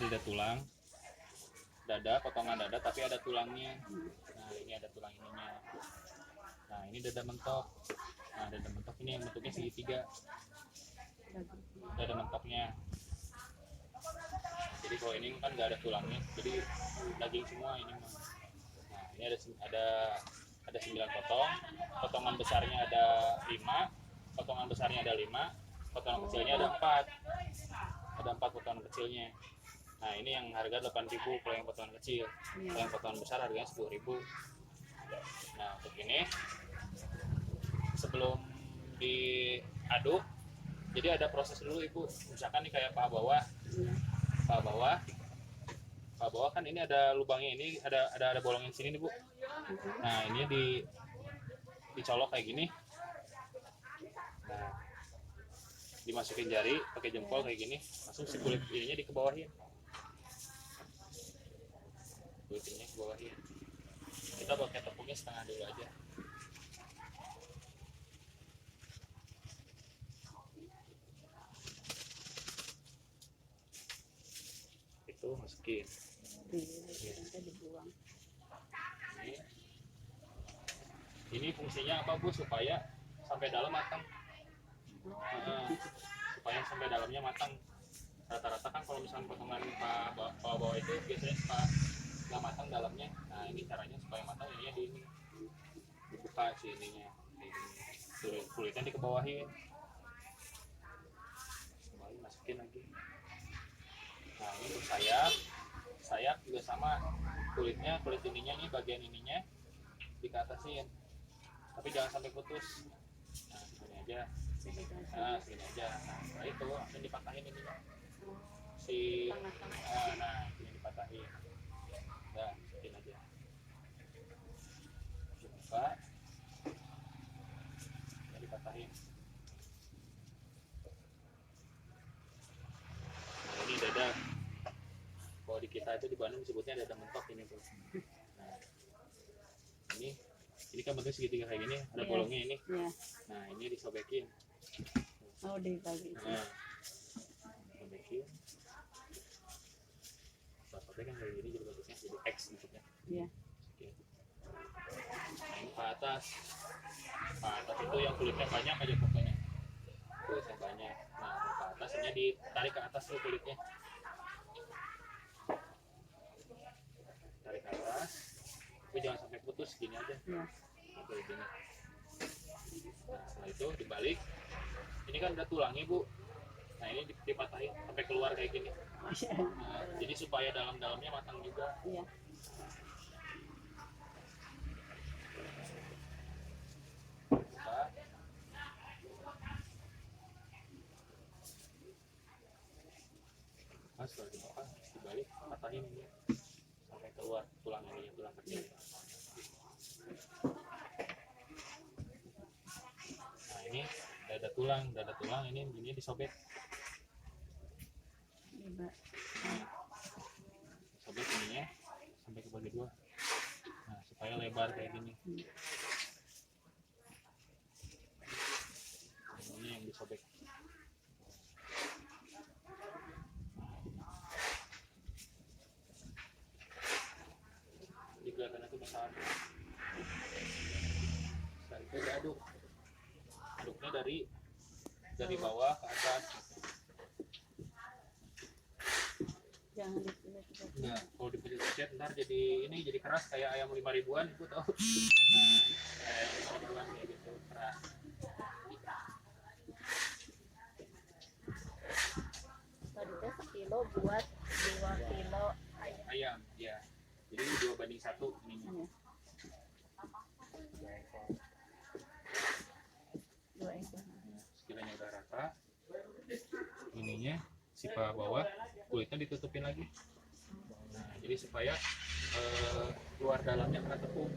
dada tulang, dada, potongan dada tapi ada tulangnya. Nah ini ada tulang ininya. Nah ini dada mentok. Nah dada mentok ini yang bentuknya segitiga, dada mentoknya. Jadi kalau ini kan nggak ada tulangnya, jadi daging semua ini mah. Nah ini ada 9 potong, potongan besarnya ada 5, potongan besarnya ada 5, potongan kecilnya ada 4 potongan kecilnya. Nah ini yang harga 8.000 kalau yang potongan kecil. Kalau yang potongan besar harganya 10.000. Nah untuk ini sebelum diaduk, jadi ada proses dulu Ibu. Misalkan nih kayak paha bawah kan ini ada lubangnya, ini ada bolongnya di sini nih Bu. Nah ini dicolok kayak gini. Nah dimasukin jari pakai jempol kayak gini, langsung si kulit ininya dikebawahin. Kulitnya kebawahin. Kita pakai tepungnya setengah dulu aja. Itu masukin. Dibuang. Ini fungsinya apa Bu? Supaya sampai dalam matang. Supaya sampai dalamnya matang. Rata-rata kan kalau misalnya potongan bawah itu biasanya suka nggak matang dalamnya. Nah ini caranya supaya matang, ininya dibuka si ininya, kulitnya dikebawahin, masukin lagi. Nah ini untuk sayap juga sama, kulit ininya nih, bagian ininya dikeatasin, tapi jangan sampai putus. Nah segini aja. Nah setelah itu langsung dipatahin ininya. Nah ini dipatahin. Udah, masukin aja. Buka. Ya dipatahin. Nah ini dada. Kalau di kita itu di Bandung disebutnya dada mentok ini Bu. Nah ini kan bentuknya segitiga kayak gini, ada bolongnya ini. Nah ini disobekin. Oh dibagi. Nah, sobekin. Sobek kan kayak gini jadi bentuknya jadi X bentuknya. Iya. Nah ini ke atas itu yang kulitnya banyak aja pokoknya. Kulitnya banyak. Nah ke atas ini ditarik ke atas tuh kulitnya. Tarik ke atas, tapi jangan sampai putus, gini aja. Iya. Gini. Nah setelah itu dibalik. Ini kan udah tulangnya Bu. Nah ini dipatahin sampai keluar kayak gini. Nah, jadi supaya dalam-dalamnya matang juga. Iya. Nah, setelah dibuka, dibalik, patahin ini sampai keluar tulang ini, tulang kecil. Nah ini dada tulang ini disobek. Sobek ininya sampai ke bagi dua. Nah supaya lebar kayak gini. Ini yang disobek. Jadi kelihatannya tuh besar. Setelah itu diaduk. Aduknya dari bawah ke atas. Jangan dipecet. Nah, kalau dipecet ntar jadi keras kayak ayam 5 ribuan Ibu tahu. Nah, ayam 5 ribuan kayak gitu keras. Tadi teh sekilo buat 2 kilo ayam ya. Jadi 2:1 ininya. 2 ekor. Sekiranya udah rata, ininya si paha bawah kulitnya ditutupin lagi. Nah, jadi supaya luar dalamnya kena tepung.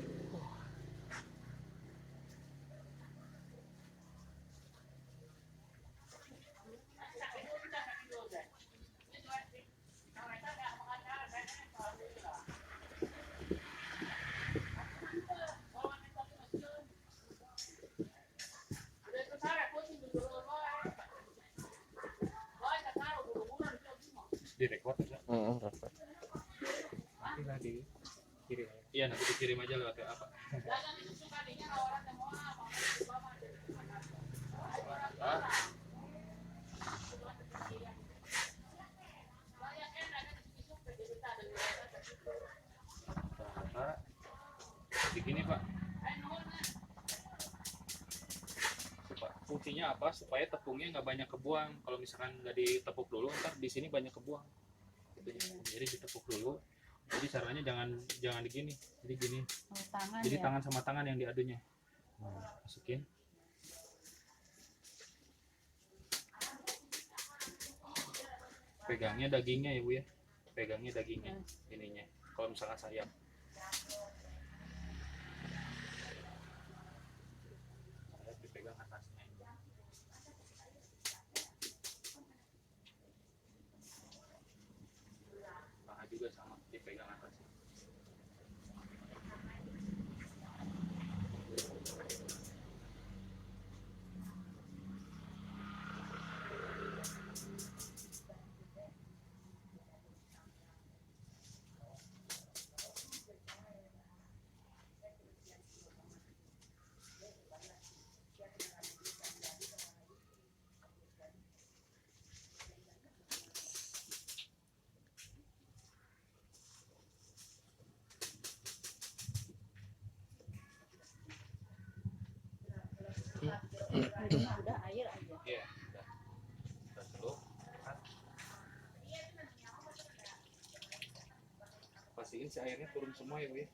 Direkod ya. Rapat. Nanti lah di kirim. Iya, nanti dikirim aja lewat apa. Begini Pak, fungsinya apa? Supaya tepungnya nggak banyak kebuang. Kalau misalkan nggak ditepuk dulu, ntar di sini banyak kebuang. Jadi ditepuk dulu. Jadi caranya jangan digini. Jadi gini. Tangan Jadi ya? tangan sama tangan yang diadunya. Masukin. Pegangnya dagingnya ya Bu ya. Pegangnya dagingnya ininya. Kalau misalkan sayap. Sayap dipegang atasnya. Paha juga sama dipegang atasnya. Udah air aja. Iya, udah. Celup. Pastiin si airnya turun semua ya Bu ya.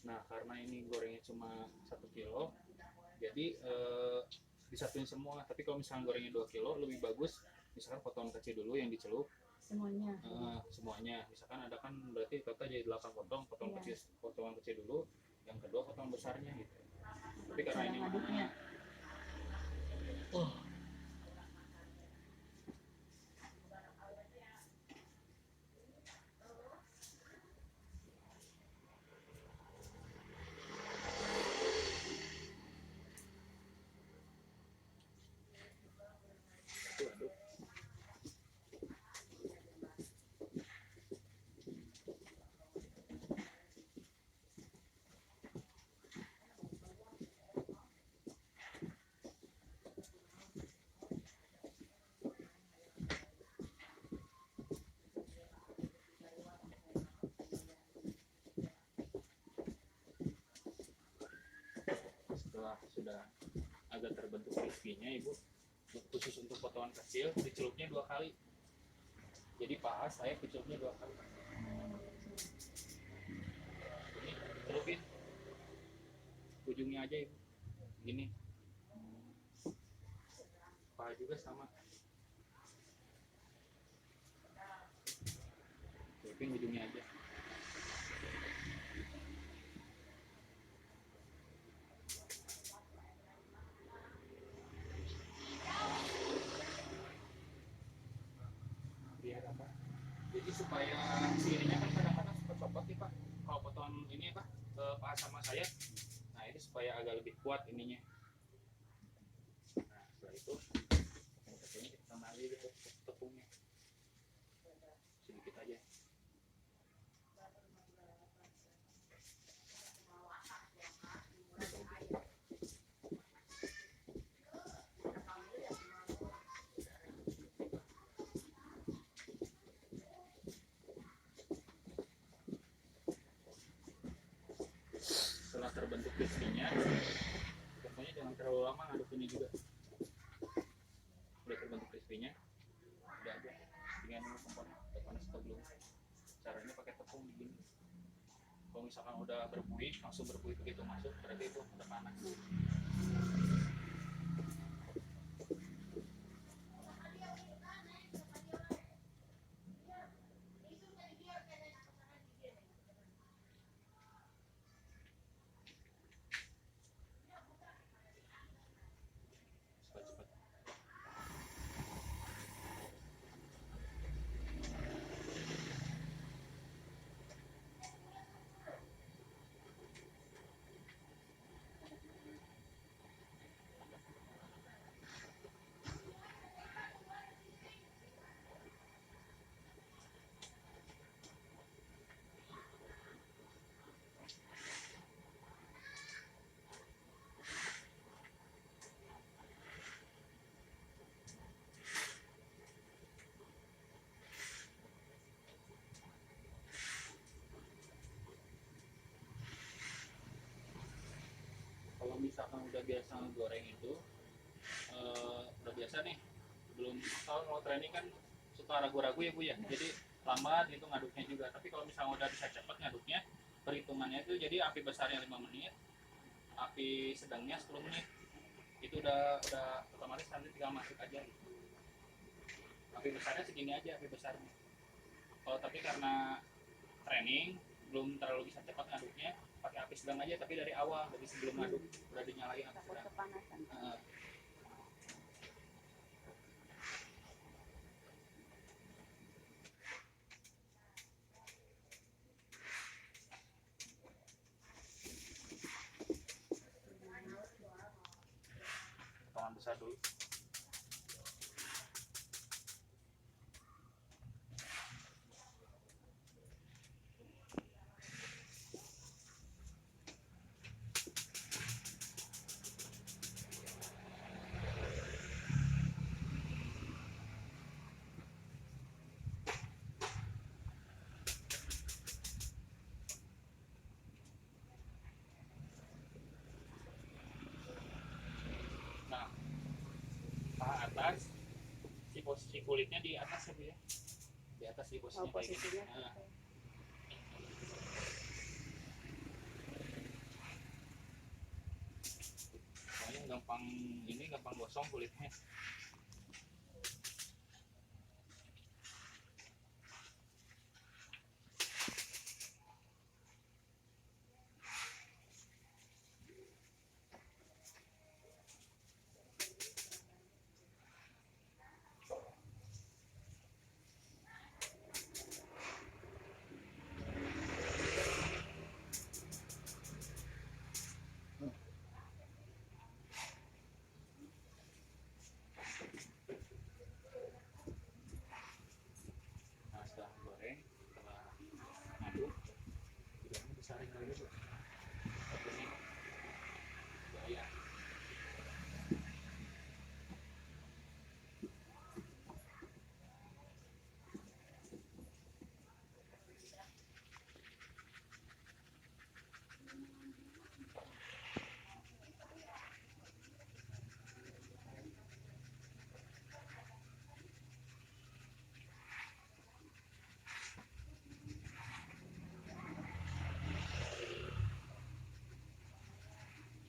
Nah, karena ini gorengnya cuma 1 kilo, jadi disatuin semua. Tapi kalau misalnya gorengnya 2 kilo, lebih bagus misalkan potongan kecil dulu yang dicelup. Semuanya. Semuanya. Misalkan ada kan berarti total jadi 8 potong, potongan kecil dulu, yang kedua potongan besarnya gitu. Tapi karena Cara ini ngaduknya. itu aduk. Setelah sudah agak terbentuk crispy-nya Ibu, khusus untuk potongan kecil dicelupnya 2 kali. Jadi paha saya dicelupnya 2 kali. Ini celupin ujungnya aja Ibu. Gini. Paha juga sama. Celupin ujungnya aja. Biar apa? Jadi supaya si ininya kan kadang-kadang suka copot nih Pak. Kalau potongan ini apa paha sama saya, nah ini supaya agak lebih kuat ininya. Nah setelah itu yang kecilnya kita tambah lagi gitu tepungnya sedikit aja. Setelah terbentuk crispy-nya, pokoknya jangan terlalu lama ngaduk ini juga. Udah terbentuk crispy-nya, udah aja tinggal dulu kompornya udah panas atau belum. Caranya pakai tepung begini. Kalau misalkan udah berbuih, langsung berbuih begitu masuk, berarti itu udah panas. Cepat-cepat. kalau misalkan udah biasa goreng itu udah biasa nih, belum, kalau mau training kan suka ragu-ragu ya Bu ya, jadi lambat gitu ngaduknya juga. Tapi kalau misalnya udah bisa cepat ngaduknya, perhitungannya itu jadi api besarnya 5 menit, api sedangnya 10 menit, itu udah otomatis nanti tinggal masuk aja gitu. Api besarnya segini aja, api besarnya. Kalau tapi karena training belum terlalu bisa cepat ngaduknya, pakai api sedang aja, tapi dari awal, dari sebelum ngaduk udah dinyalain api Takut sedang. kepanasan. Potongan besar dulu. Nah, paha atas, si posisi kulitnya di atas ya Bu ya, di atas di posisinya kayak gini. Posisinya. Nah, soalnya gampang ini, gampang gosong kulitnya. Nah, setelah goreng, setelah ngaduk, udahnya besarin lagi Bu. Ini gaya.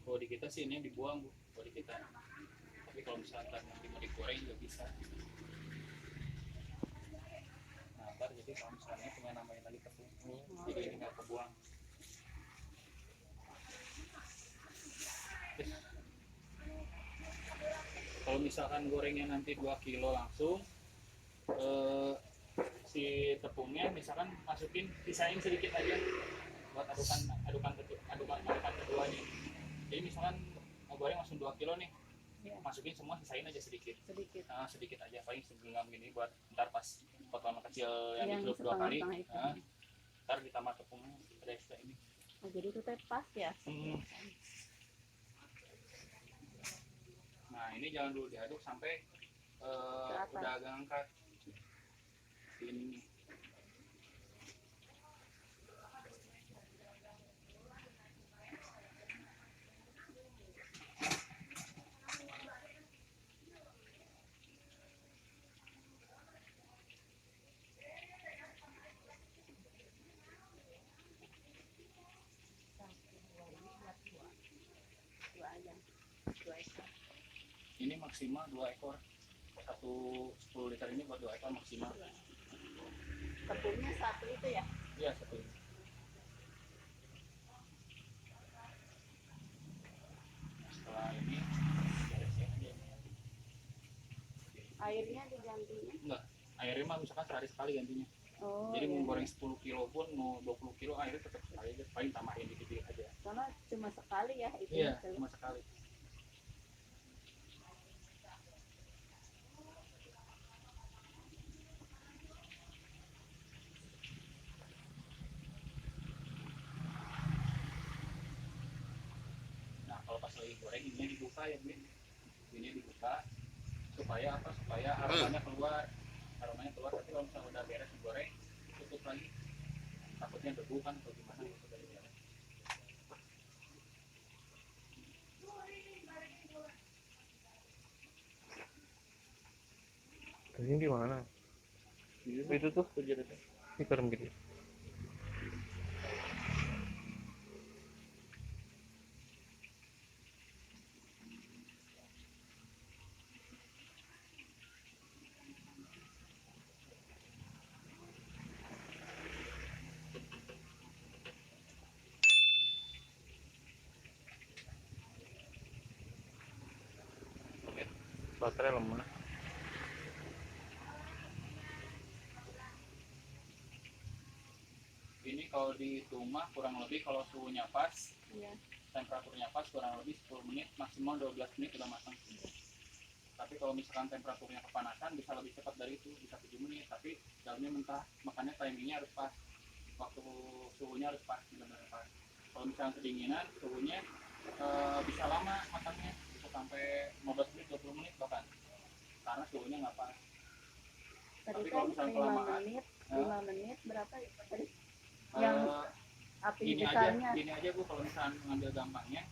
Bodi kita sih ini dibuang Bu, bodi kita. Tapi kalau misalkan nanti mau digoreng juga bisa. Nah, ntar jadi kalau misalnya tinggal nambahin lagi tepung, jadi ini nggak kebuang. Terus, kalau misalkan gorengnya nanti 2 kilo langsung, si tepungnya misalkan masukin, sisain sedikit aja buat adukan keduanya. Jadi misalkan mau goreng langsung 2 kilo nih, Ya, masukin semua, sisain aja sedikit. sedikit. Sedikit aja, paling segenggam gini buat ntar pas potongan kecil yang Yang dicelup 2 kali, setengah-setengah itu. ntar ditambah tepungnya ada extra ini. Oh, jadi itu teh pas ya. Nah, ini jangan dulu diaduk sampai atas. udah agak angkat ini. Dua aja. Dua ekor. Ini maksimal 2 ekor. Satu 10 liter ini buat 2 ekor maksimal. Tepungnya satu itu ya. Iya, satu. Setelah ini beresin aja. Airnya digantinya. Enggak, airnya mah misalkan sehari sekali gantinya. Oh. Jadi iya. mau goreng 10 kilo pun, mau 20 kilo, airnya tetap sekali aja, paling tambahin dikit-dikit aja. Karena cuma sekali ya itu. Iya, cuma sekali. Nah, kalau pas lagi goreng ini dibuka ya, Bu. Ini dibuka supaya apa? Supaya aromanya keluar. Aromanya keluar, tapi kalau misalnya udah beres digoreng, tutup lagi. Takutnya debu kan atau gimana gitu dari beres. Ini di mana? Itu tuh ini kerem gitu. Baterai lemah. Ini kalau dihitung mah kurang lebih kalau suhunya pas, Iya. temperaturnya pas kurang lebih 10 menit, maksimal 12 menit udah matang. Tapi kalau misalkan temperaturnya kepanasan bisa lebih cepat dari itu, bisa 7 menit, tapi dalamnya mentah, makanya timingnya harus pas. Waktu suhunya harus pas, benar-benar pas. Kalau misalkan kedinginan, suhunya bisa lama matangnya, bisa sampai 15 menit, 20 menit bahkan, karena suhunya nggak pas. Tadi Tapi kan kalau misalkan 5 kelamaan, menit, 5 menit berapa ya tadi? Yang api gini besarnya. aja Bu, kalau misalkan ngambil gampangnya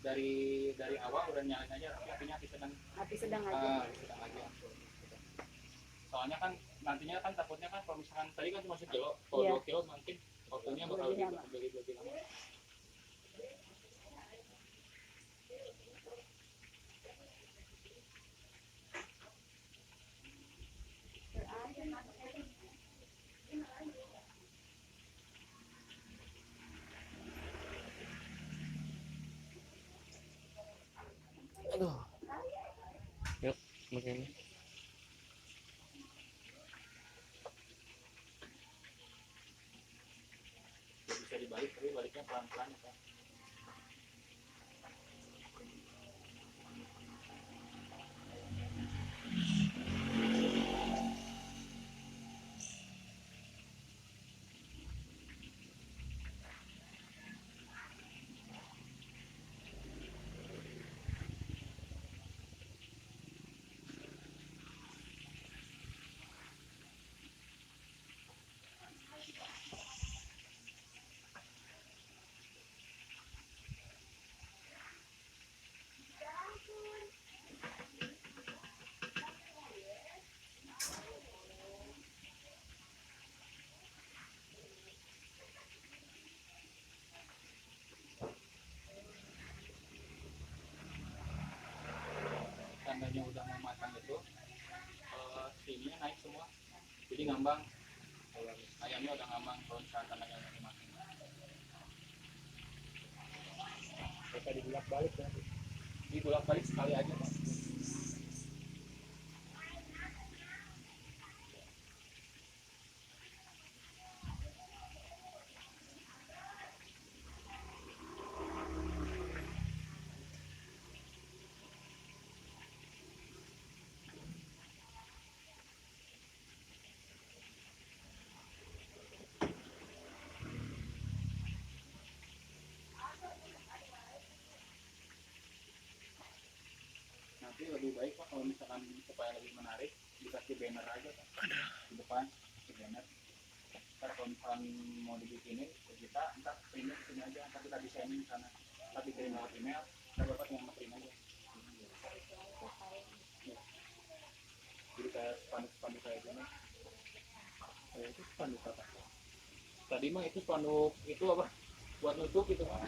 dari awal udah nyalain aja, tapi apinya Api sedang aja. sedang aja. Soalnya kan nantinya kan takutnya kan kalau misalkan tadi kan cuma sekilo, kalau Iya. 2 kilo mungkin waktunya bakal Lebih lebih lama. Aduh. Yuk, begini. Bisa dibalik tapi baliknya pelan-pelan ya. Tandanya udah mau matang itu sininya naik semua, jadi ngambang. Ayamnya udah ngambang kalau misalkan tandanya udah mau matang. Bisa dibulak balik ya? Dibulak balik sekali aja Pak. Nanti lebih baik Pak kalau misalkan supaya lebih menarik dikasih banner aja Pak di depan, di banner. Ntar kalau misalkan mau dibikinin ke kita, ntar printnya sini aja, ntar kita desainin di sana. Ntar dikirim lewat email, ntar Bapak tinggal nge-print aja. Ya. Jadi kayak spanduk-spanduk kayak gini. Kayak itu spanduk apa? Tadi mah itu spanduk itu apa? Buat nutup gitu Pak.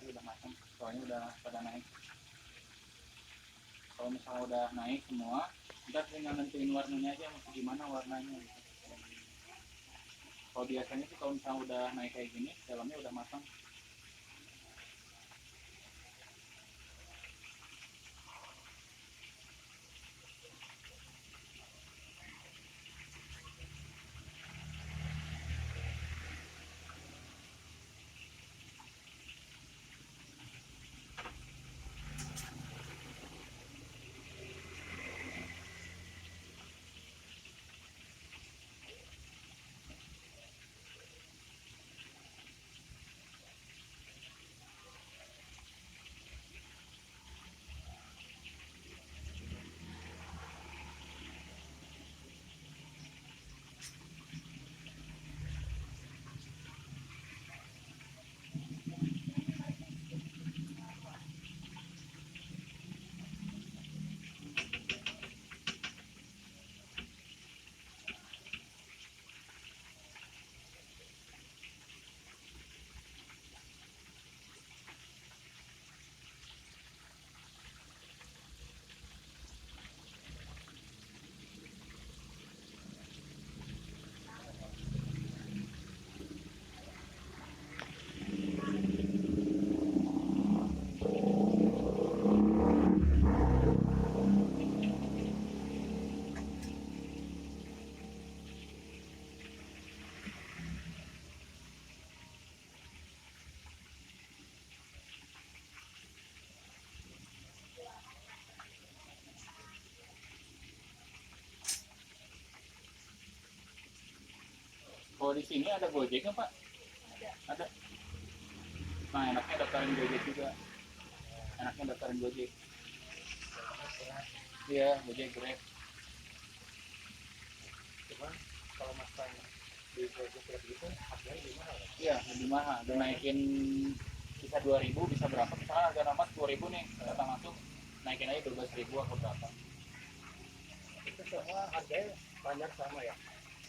tadi udah matang, soalnya udah pada naik. Kalau misalnya udah naik semua, ntar tinggal nentuin warnanya aja mau gimana warnanya gitu. Kalau biasanya sih kalau misalnya udah naik kayak gini, dalamnya udah matang. Kalau di sini ada Gojek nggak Pak? Ada. Nah enaknya daftarin Gojek juga. Enaknya daftarin Gojek. Iya, Gojek Grab. Cuman kalau makan di Gojek Grab gitu harganya lebih mahal ya? Iya, lebih mahal. Udah naikin bisa 2.000, bisa berapa? Misalnya harga nama 10.000 nih, datang langsung naikin aja 12.000 atau berapa? Itu semua harganya banyak sama ya?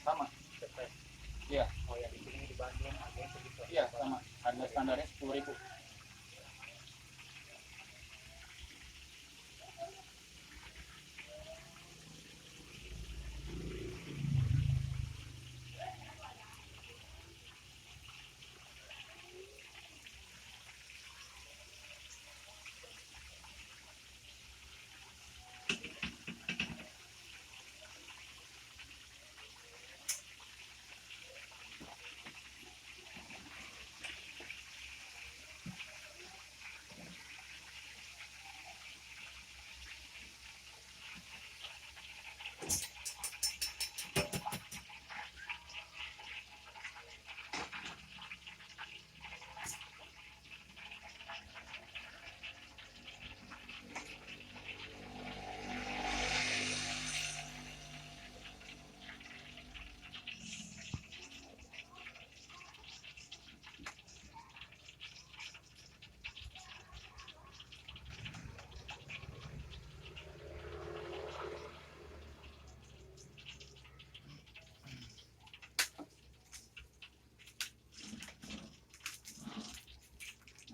Sama. Cepet. Iya, Oh ya di sini di Bandung harganya segitu. iya sama. Harga standarnya 10.000.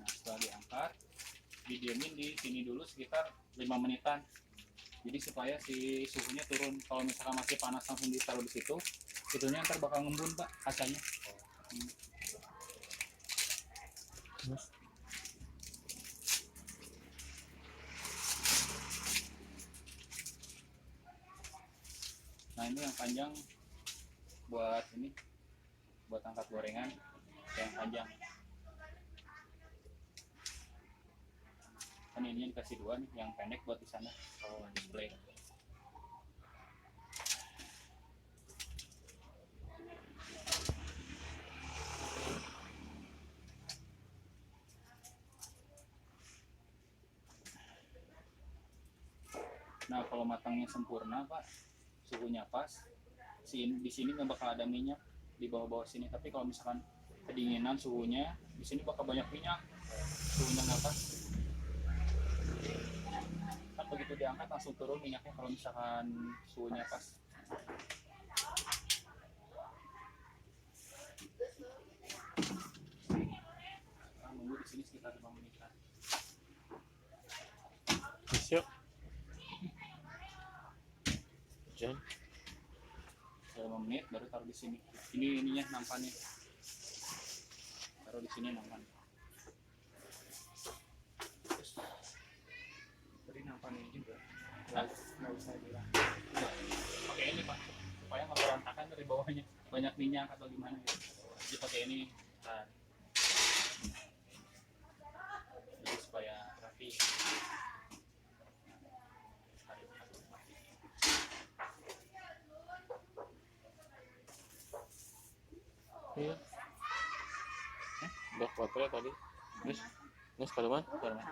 Nah, setelah diangkat, didiemin di sini dulu sekitar 5 menitan. Jadi supaya si suhunya turun. Kalau misalkan masih panas langsung ditaruh di situ, itunya ntar bakal ngembun Pak kacanya. Nah ini yang panjang buat ini, buat angkat gorengan yang panjang. Kan ininya dikasih dua nih, yang pendek buat di sana. Oh, display. Nah kalau matangnya sempurna Pak, suhunya pas, di sini nggak bakal ada minyak di bawah-bawah sini. Tapi kalau misalkan kedinginan suhunya, di sini bakal banyak minyak. Suhunya nggak pas. Kan begitu diangkat langsung turun minyaknya kalau misalkan suhunya pas. Nunggu di sini sekitar 5 menit. jam. Selama 5 menit baru taruh di sini. Ini ininya nampannya. Taruh di sini nampan. Terus beri nampannya juga. Nggak usah bilang. Pakai ini Pak, supaya nggak berantakan dari bawahnya. Banyak minyak atau gimana gitu. Jadi pakai ini. Nah. Jadi supaya rapi. Iya. Udah baterai tadi. Terus kalau mana? Nah,